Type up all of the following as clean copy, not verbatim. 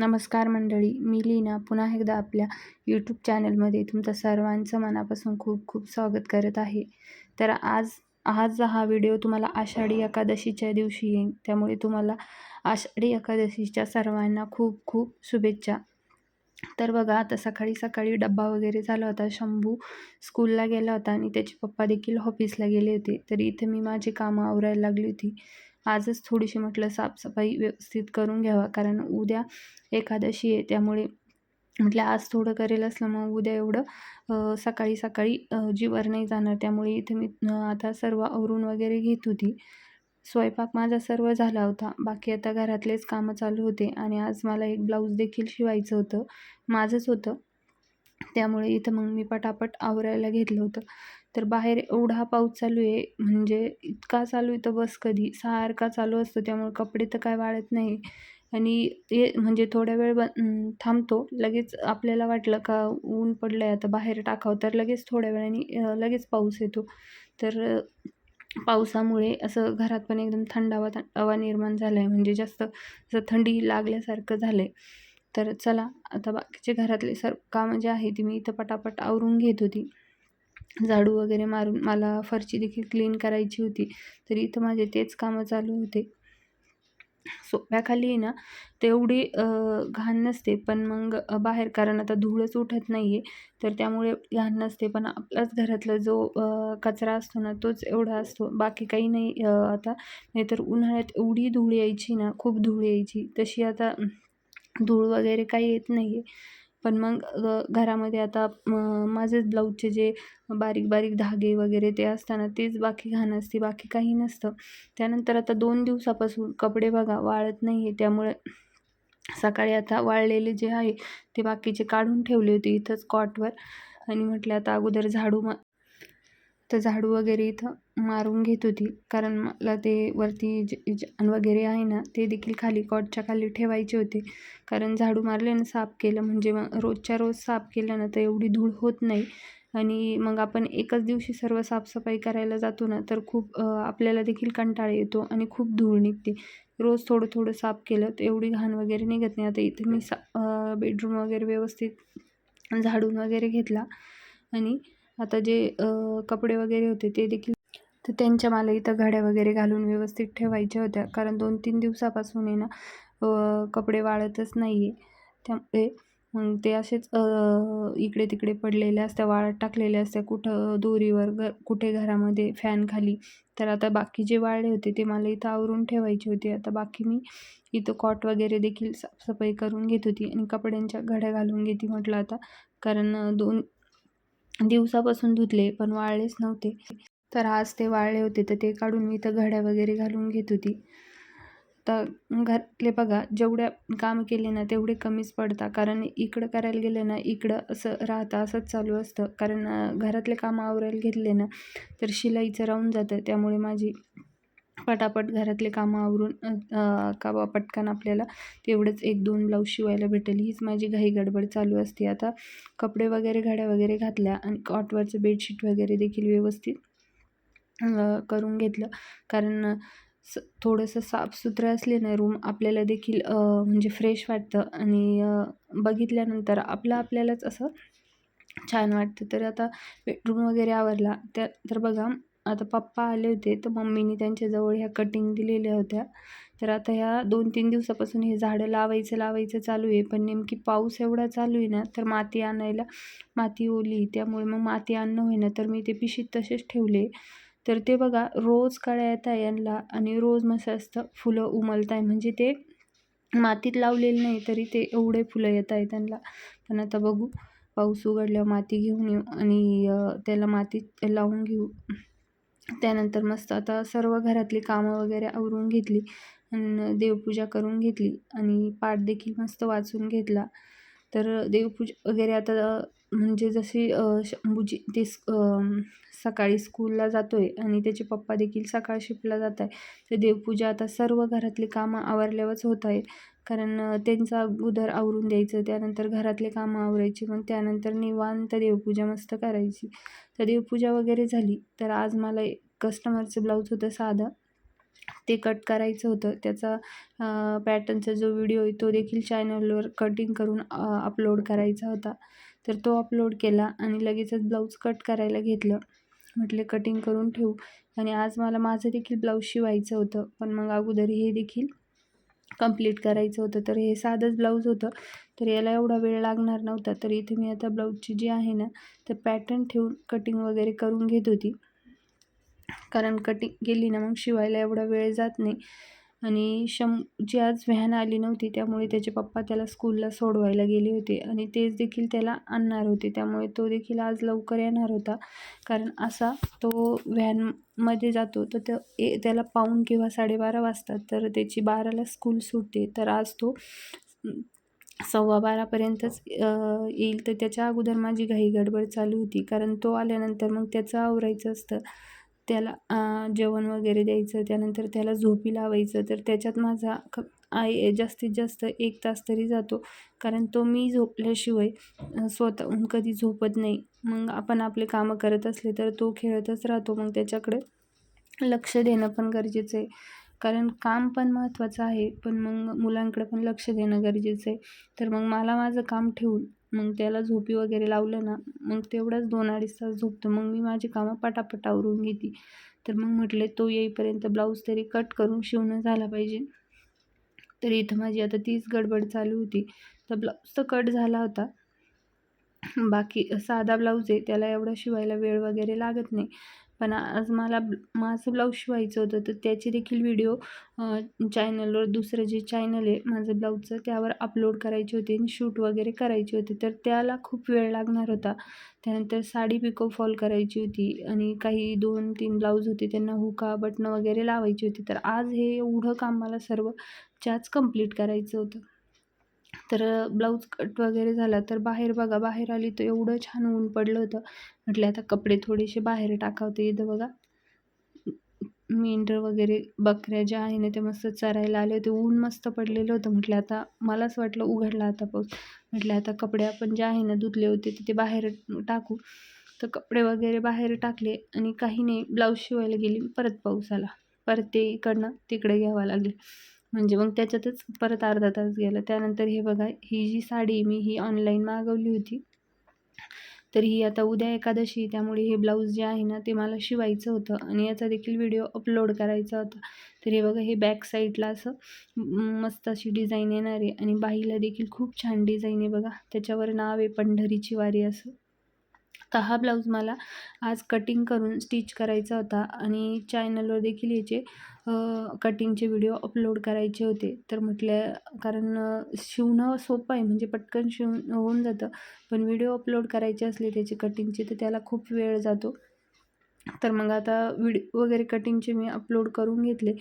नमस्कार मंडळी, मी लीना पुन्हा एकदा आपल्या यूट्यूब चॅनलमध्ये तुमचं सर्वांचं मनापासून खूप खूप स्वागत करत आहे. तर आज आज हा व्हिडिओ तुम्हाला आषाढी एकादशीच्या दिवशी येईल, त्यामुळे तुम्हाला आषाढी एकादशीच्या सर्वांना खूप खूप शुभेच्छा. तर बघा, आता सकाळी सकाळी डब्बा वगैरे झाला होता. शंभू स्कूलला गेला होता आणि त्याचे पप्पा देखील ऑफिसला गेले होते. तर इथे मी माझी कामं आवरायला लागली होती. आजच थोडीशी म्हटलं साफसफाई व्यवस्थित करून घ्यावा, कारण उद्या एकादशी आहे. त्यामुळे म्हटलं आज थोडं करेल असलं, मग उद्या एवढं सकाळी सकाळी जीवावर नाही जाणार. त्यामुळे इथे मी आता सर्व आवरून वगैरे घेत होती. स्वयंपाक माझा सर्व झाला होता. बाकी आता घरातलेच कामं चालू होते आणि आज मला एक ब्लाऊज देखील शिवायचं होतं. माझंच होतं. त्यामुळे इथं मग मी पटापट आवरायला घेतलं होतं. तर बाहेर एवढा पाऊस चालू आहे, म्हणजे इतका चालू आहे तर बस कधी, सारखा चालू असतो. त्यामुळे कपडे तर काय वाळत नाही आणि म्हणजे थोड्या वेळ थांबतो. लगेच आपल्याला वाटलं का ऊन पडलं आहे आता बाहेर टाकावं, तर लगेच थोड्या वेळाने लगेच पाऊस येतो. तर पावसामुळे असं घरात पण एकदम थंडावा निर्माण झाला आहे, म्हणजे जास्त असं थंडी लागल्यासारखं झालं आहे. तर चला, आता बाकीचे घरातले सर्व कामं जे आहे ती मी इथं पटापट आवरून घेत होती. झाडू वगैरे मारून मला फरशी देखील क्लीन करायची होती. तर इथं माझे तेच कामं चालू होते. सोफ्याखाली आहे ना, तेवढी घाण नसते, पण मग बाहेर, कारण आता धूळच उठत नाही आहे, तर त्यामुळे घाण नसते. पण आपल्याच घरातला जो कचरा असतो ना, तोच एवढा असतो, बाकी काही नाही. आता नाहीतर उन्हाळ्यात एवढी धूळ यायची ना, खूप धूळ यायची. तशी आता धूळ वगैरे काही येत नाही आहे. पण मग घरामध्ये आता माझेच ब्लाऊजचे जे बारीक बारीक धागे वगैरे ते असताना तेच बाकी घाण असते, बाकी काही नसतं. त्यानंतर आता 2 दिवसापासून कपडे बघा वाळत नाही आहे. त्यामुळे सकाळी आता वाळलेले जे आहे ते बाकीचे काढून ठेवले होते इथंच कॉटवर आणि म्हटलं आता अगोदर झाडू वगैरे इथं मारून घेत होती, कारण मला ते वरती जे वगैरे आहे ना, ते देखील खाली कॉटच्या खाली ठेवायचे होते. कारण झाडू मारले ना, साफ केलं म्हणजे मग रोजच्या रोज साफ केलं ना, तर एवढी धूळ होत नाही. आणि मग आपण एकच दिवशी सर्व साफसफाई करायला जातो ना, तर खूप आपल्याला देखील कंटाळा येतो आणि खूप धूळ निघते. रोज थोडं थोडं साफ केलं तर एवढी घाण वगैरे निघत नाही. आता इथे मी बेडरूम वगैरे व्यवस्थित झाडून वगैरे घेतला आणि आता जे कपडे वगैरे होते ते देखील, तर त्यांच्या मला इथं घड्या वगैरे घालून व्यवस्थित ठेवायच्या होत्या, कारण 2-3 दिवसापासून आहे ना कपडे वाळतच नाही आहे. त्यामुळे मग ते असेच इकडे तिकडे पडलेले असतात, वाळत टाकलेले असतात, कुठं दोरीवर, कुठे घरामध्ये फॅनखाली. तर आता बाकी जे वाळले होते ते मला इथं आवरून ठेवायचे होते. आता बाकी मी इथं कॉट वगैरे देखील साफसफाई करून घेत होती आणि कपड्यांच्या घड्या घालून घेते म्हटलं आता, कारण 2 दिवसापासून धुतले पण वाळलेच नव्हते. तर आज ते वाळले होते, तर ते काढून मी इथं घड्या वगैरे घालून घेत होती. तर घरातले बघा, जेवढ्या काम केले ना तेवढे कमीच पडतात, कारण इकडं करायला गेलं ना इकडं असं राहतं, असंच चालू असतं. कारण घरातले कामं आवरायला घेतले ना तर शिलाईचं राहून जातं. त्यामुळे माझी पटापट घरातले कामं आवरून का बा पटकन आपल्याला तेवढंच 1-2 ब्लाऊज शिवायला भेटेल, हीच माझी घाई गडबड चालू असते. आता कपडे वगैरे घड्या वगैरे घातल्या आणि कॉटवरचं बेडशीट वगैरे देखील व्यवस्थित करून घेतलं, कारण थोडंसं साफसुथरं असले ना रूम, आपल्याला देखील म्हणजे फ्रेश वाटतं आणि बघितल्यानंतर आपल्यालाच असं छान वाटतं. तर आता बेडरूम वगैरे आवरला. तर बघा, आता पप्पा आले होते, तर मम्मीने त्यांच्याजवळ ह्या कटिंग दिलेल्या होत्या. तर आता ह्या 2-3 दिवसापासून हे झाडं लावायचं चालू आहे. पण नेमकी पाऊस एवढा चालू आहे ना, तर माती ओली, त्यामुळे मग माती आणणं होईना, तर मी ते पिशवीत तसेच ठेवले. तर ते बघा, रोज कळ्या येत आहे यांना आणि रोज मस्त फुलं उमलत आहे. म्हणजे ते मातीत लावलेलं नाही तरी ते एवढे फुलं येत आहे त्यांना. पण आता बघू, पाऊस उघडल्यावर माती घेऊन येऊ आणि त्याला मातीत लावून घेऊ. त्यानंतर मस्त आता सर्व घरातली कामं वगैरे आवरून घेतली आणि देवपूजा करून घेतली आणि पाठ देखील मस्त वाचून घेतला. तर देवपूजा वगैरे आता म्हणजे जशी शंभूची ते सकाळी स्कूलला जातो आहे आणि त्याचे पप्पा देखील सकाळ शिफ्टला जात आहे. तर देवपूजा आता सर्व घरातली कामं आवरल्यावरच होत आहे, कारण त्यांचं अगोदर आवरून द्यायचं, त्यानंतर घरातले कामं आवरायची, मग त्यानंतर निवांत देवपूजा मस्त करायची. तर देवपूजा वगैरे झाली. तर आज मला कस्टमरचं ब्लाऊज होतं साधं, ते कट करायचं होतं. त्याचा पॅटर्नचा जो व्हिडिओ आहे तो देखील चॅनलवर कटिंग करून अपलोड करायचा होता. तर तो अपलोड केला आणि लगेचच ब्लाऊज कट करायला घेतलं. म्हटले कटिंग करून ठेवू आणि आज मला माझं देखील ब्लाऊज शिवायचं होतं. पण मग अगोदर हे देखील कंप्लीट करायचं होतं. तर हे साधंच ब्लाऊज होतं. तर याला एवढा वेळ लागणार नव्हता. तर इथे मी आता ब्लाऊजची जी आहे ना, तर पॅटर्न ठेवून कटिंग वगैरे करून घेत होती. कारण कटिंग केली ना मग शिवायला एवढा वेळ जात नाही. आणि ची आज व्हॅन आली नव्हती, त्यामुळे त्याचे पप्पा त्याला स्कूलला सोडवायला गेले होते आणि तेच देखील त्याला आणणार होते. त्यामुळे तो देखील आज लवकर येणार होता. कारण असा तो व्हॅनमध्ये जातो तर त्याला पाऊण किंवा 12:30 वाजतात. तर त्याची 12ला स्कूल सुटते. तर आज तो 12:15पर्यंतच येईल. तर त्याच्या अगोदर माझी घाई गडबड चालू होती. कारण तो आल्यानंतर मग त्याचं आवरायचं असतं. त्याला जेवण वगैरे द्यायचं, त्यानंतर त्याला झोपी लावायचं. तर त्याच्यात माझा जास्तीत जास्त 1 तास तरी जातो. कारण तो मी झोपल्याशिवाय स्वतःहून कधी झोपत नाही. मग आपण आपले कामं करत असले तर तो खेळतच राहतो. मग त्याच्याकडे लक्ष देणं पण गरजेचं आहे. कारण काम पण महत्त्वाचं आहे, पण मग मुलांकडे पण लक्ष देणं गरजेचं आहे. तर मग मला माझं काम ठेवून मग त्याला झोपी वगैरे लावलं ना, मग तेवढाच 2-2.5 तास झोपतो. मग मी माझी कामं पटापट आवरून घेते. तर मग म्हटले तो येईपर्यंत ब्लाऊज तरी कट करून शिवणं झाला पाहिजे. तर इथं माझी आता तीच गडबड चालू होती. तर ब्लाऊज तर कट झाला होता. बाकी साधा ब्लाऊज आहे, त्याला एवढा शिवायला वेळ वगैरे लागत नाही. पण आज मला माझं ब्लाऊज शिवायचं होतं, तर त्याचे देखील व्हिडिओ चॅनलवर दुसरं जे चॅनल आहे माझं ब्लाऊजचं त्यावर अपलोड करायचे होते आणि शूट वगैरे करायचे होते. तर त्याला खूप वेळ लागणार होता. त्यानंतर साडी पिको फॉल करायची होती आणि काही 2-3 ब्लाऊज होते त्यांना हुका, बटणं वगैरे लावायची होती. तर आज हे एवढं काम मला सर्वच्याच कंप्लीट करायचं होतं. तर ब्लाऊज कट वगैरे झाला. तर बाहेर आली तर एवढं छान ऊन पडलं होतं. म्हटलं आता कपडे थोडेसे बाहेर टाकावे. इथं बघा मेंढरं वगैरे बकऱ्या ज्या आहे ना त्या मस्त चरायला आले होते. ऊन मस्त पडलेलं होतं. म्हटलं आता मलाच वाटलं उघडला आता पाऊस. म्हटलं आता कपडे आपण जे आहे ना धुतले होते ते बाहेर टाकू. तर कपडे वगैरे बाहेर टाकले आणि काही नाही ब्लाऊज शिवायला गेली. परत पाऊस आला. परत ते इकडनं तिकडे घ्यावं लागले. म्हणजे मग त्याच्यातच परत अर्धा तास गेला. त्यानंतर हे बघा ही जी साडी मी ही ऑनलाईन मागवली होती. तर ही आता उद्या एकादशी त्यामुळे हे ब्लाऊज जे आहे ना ते मला शिवायचं होतं आणि याचा देखील व्हिडिओ अपलोड करायचा होता. तर हे बघा हे बॅक साईडला असं मस्त अशी डिझाईन येणार आहे आणि बाहीला देखील खूप छान डिझाईन आहे बघा. त्याच्यावर नाव आहे पंढरीची वारी असं. तर हा ब्लाऊज मला आज कटिंग करून स्टिच करायचा होता आणि चॅनलवर देखील याचे कटिंगचे व्हिडिओ अपलोड करायचे होते. तर म्हटलं कारण शिवणं सोपं आहे म्हणजे पटकन होऊन जातं. पण व्हिडिओ अपलोड करायचे असले त्याचे कटिंगचे तर त्याला खूप वेळ जातो. तर मग आता व्हिडिओ वगैरे कटिंगचे मी अपलोड करून घेतले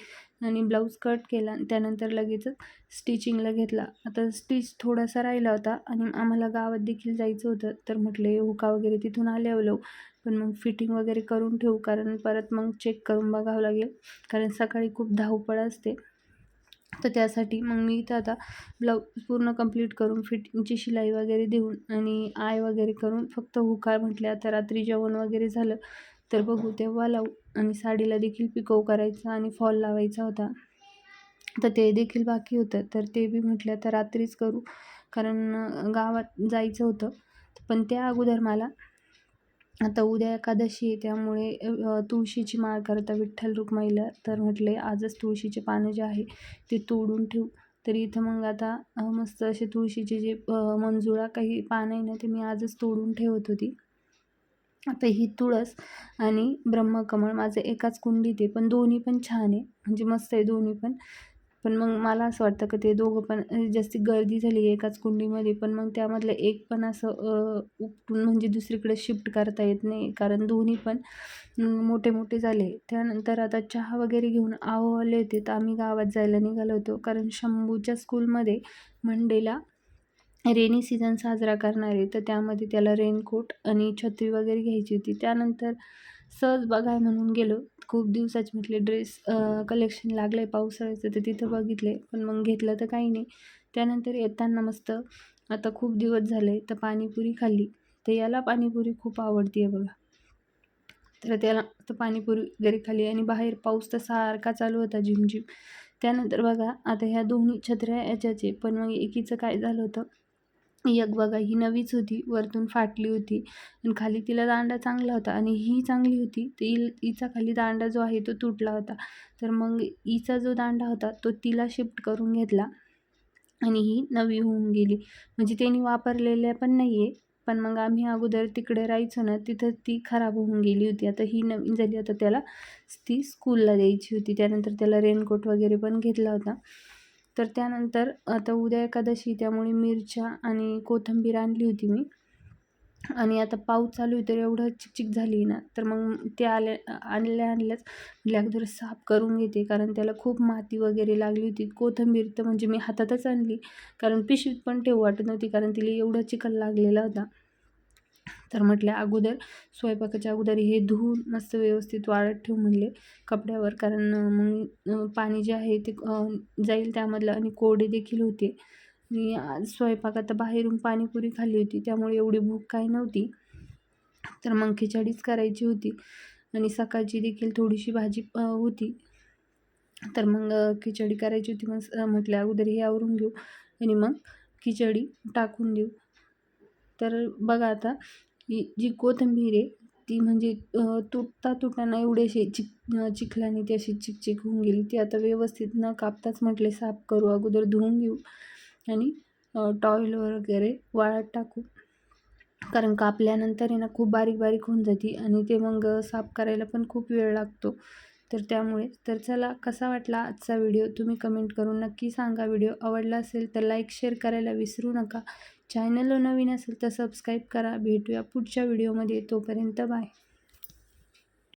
आणि ब्लाऊज कट केला आणि त्यानंतर लगेचच स्टिचिंगला घेतला. आता स्टिच थोडासा राहिला होता आणि आम्हाला गावात देखील जायचं होतं. तर म्हटले हुका वगैरे तिथून आल्यावर लावू. पण मग फिटिंग वगैरे करून ठेवू कारण परत मग चेक करून बघावं लागेल. कारण सकाळी खूप धावपळ असते. तर त्यासाठी मग मी इथं आता ब्लाऊज पूर्ण कंप्लीट करून फिटिंगची शिलाई वगैरे देऊन आणि आय वगैरे करून फक्त हुका म्हटले आता रात्री जेवण वगैरे झालं तर बघू तेव्हा लावू. आणि साडीला देखील पिको करायचा आणि फॉल लावायचा होता. तर ते देखील बाकी होतं. तर ते बी म्हटलं आता रात्रीच करू कारण गावात जायचं होतं. पण त्या अगोदर मला आता उद्या एकादशी आहे त्यामुळे तुळशीची माळ करता विठ्ठल रुक्माईला. तर म्हटले आजच तुळशीचे पानं जे आहे ते तोडून ठेवू. तर इथं मग आता मस्त असे तुळशीचे जे मंजुळा काही पानं आहे ना ते मी आजच तोडून ठेवत होती. आता ही तुळस आणि ब्रह्मकमळ माझं एकाच कुंडीत आहे. पण दोन्ही पण छान आहे. म्हणजे मस्त आहे दोन्ही पण. पण मग मला असं वाटतं की ते दोघं पण जास्ती गर्दी झाली आहे एकाच कुंडीमध्ये. पण मग त्यामधलं एक पण असं उपटून म्हणजे दुसरीकडे शिफ्ट करता येत नाही. कारण दोन्ही पण मोठे मोठे झाले. त्यानंतर आता चहा वगैरे घेऊन आले होते. तर आम्ही गावात जायला निघालो होतो. कारण शंभूच्या स्कूलमध्ये मंडेला रेनी सीझन साजरा करणार आहे. तर त्यामध्ये त्याला रेनकोट आणि छत्री वगैरे घ्यायची होती. त्यानंतर सहज बघाय म्हणून गेलो. खूप दिवसाचे म्हटले ड्रेस कलेक्शन लागलं आहे पावसाळ्याचं तर तिथं बघितले. पण मग घेतलं तर काही नाही. त्यानंतर येताना मस्त आता खूप दिवस झाले तर पाणीपुरी खाल्ली. तर याला पाणीपुरी खूप आवडते आहे बघा. तर त्याला तर पाणीपुरी वगैरे खाल्ली आणि बाहेर पाऊस तर सारखा चालू होता झिमझिम. त्यानंतर बघा आता ह्या दोन्ही छत्र्या याच्याच आहे, पण मग एकीचं काय झालं होतं, एक बघा ही नवीच होती, वरतून फाटली होती आणि खाली तिला दांडा चांगला होता आणि ही चांगली होती, तर हिचा खाली दांडा जो आहे तो तुटला होता. तर मग हिचा जो दांडा होता तो तिला शिफ्ट करून घेतला आणि ही नवी होऊन गेली. म्हणजे त्यांनी वापरलेल्या पण नाही आहे, पण मग आम्ही अगोदर तिकडे राहायचो ना, तिथं ती खराब होऊन गेली होती. आता ही नवीन झाली, आता त्याला ती स्कूलला द्यायची होती. त्यानंतर त्याला रेनकोट वगैरे पण घेतला होता. तर त्यानंतर आता उद्या एकादशी, त्यामुळे मिरच्या आणि कोथिंबीर आणली होती मी. आणि आता पाऊस चालू आहे तर एवढं चिकचिक झाली ना, तर मग ते आणल्याच म्हटलं अगोदर साफ करून घेते, कारण त्याला खूप माती वगैरे लागली होती. कोथिंबीर तर म्हणजे मी हातातच आणली, कारण पिशवीत पण ठेवू वाटत नव्हती, कारण तिला एवढा चिखल लागलेला होता. तर म्हटलं अगोदर स्वयंपाकाच्या अगोदर हे धुवून मस्त व्यवस्थित वाळत ठेवू म्हणले कपड्यावर, कारण मग पाणी जे आहे ते जाईल त्यामधलं आणि कोरडे देखील होते. आणि आज स्वयंपाकात बाहेरून पाणीपुरी खाल्ली होती, त्यामुळे एवढी भूक काही नव्हती. तर मग खिचडीच करायची होती आणि सकाळची देखील थोडीशी भाजी होती. तर मग खिचडी करायची होती. मग म्हटलं अगोदर हे आवरून घेऊ आणि मग खिचडी टाकून देऊ. तर बघा आता ही जी कोथिंबीर आहे ती म्हणजे तुटताना एवढी अशी चिखलाने ती अशी चिकचिक होऊन गेली. ती आता व्यवस्थित न कापताच म्हटले साफ करू, अगोदर धुवून घेऊ आणि टॉवेल वगैरे वाळत टाकू, कारण कापल्यानंतर आहे ना खूप बारीक बारीक होऊन जाते आणि ते मग साफ करायला पण खूप वेळ लागतो. तर त्यामुळे तर चला, कसा वाटला आजचा व्हिडिओ तुम्ही कमेंट करून नक्की सांगा. व्हिडिओ आवडला असेल तर लाईक शेअर करायला विसरू नका. चॅनलला नवीन असेल तर सबस्क्राईब करा. भेटूया पुढच्या व्हिडिओमध्ये, तोपर्यंत बाय.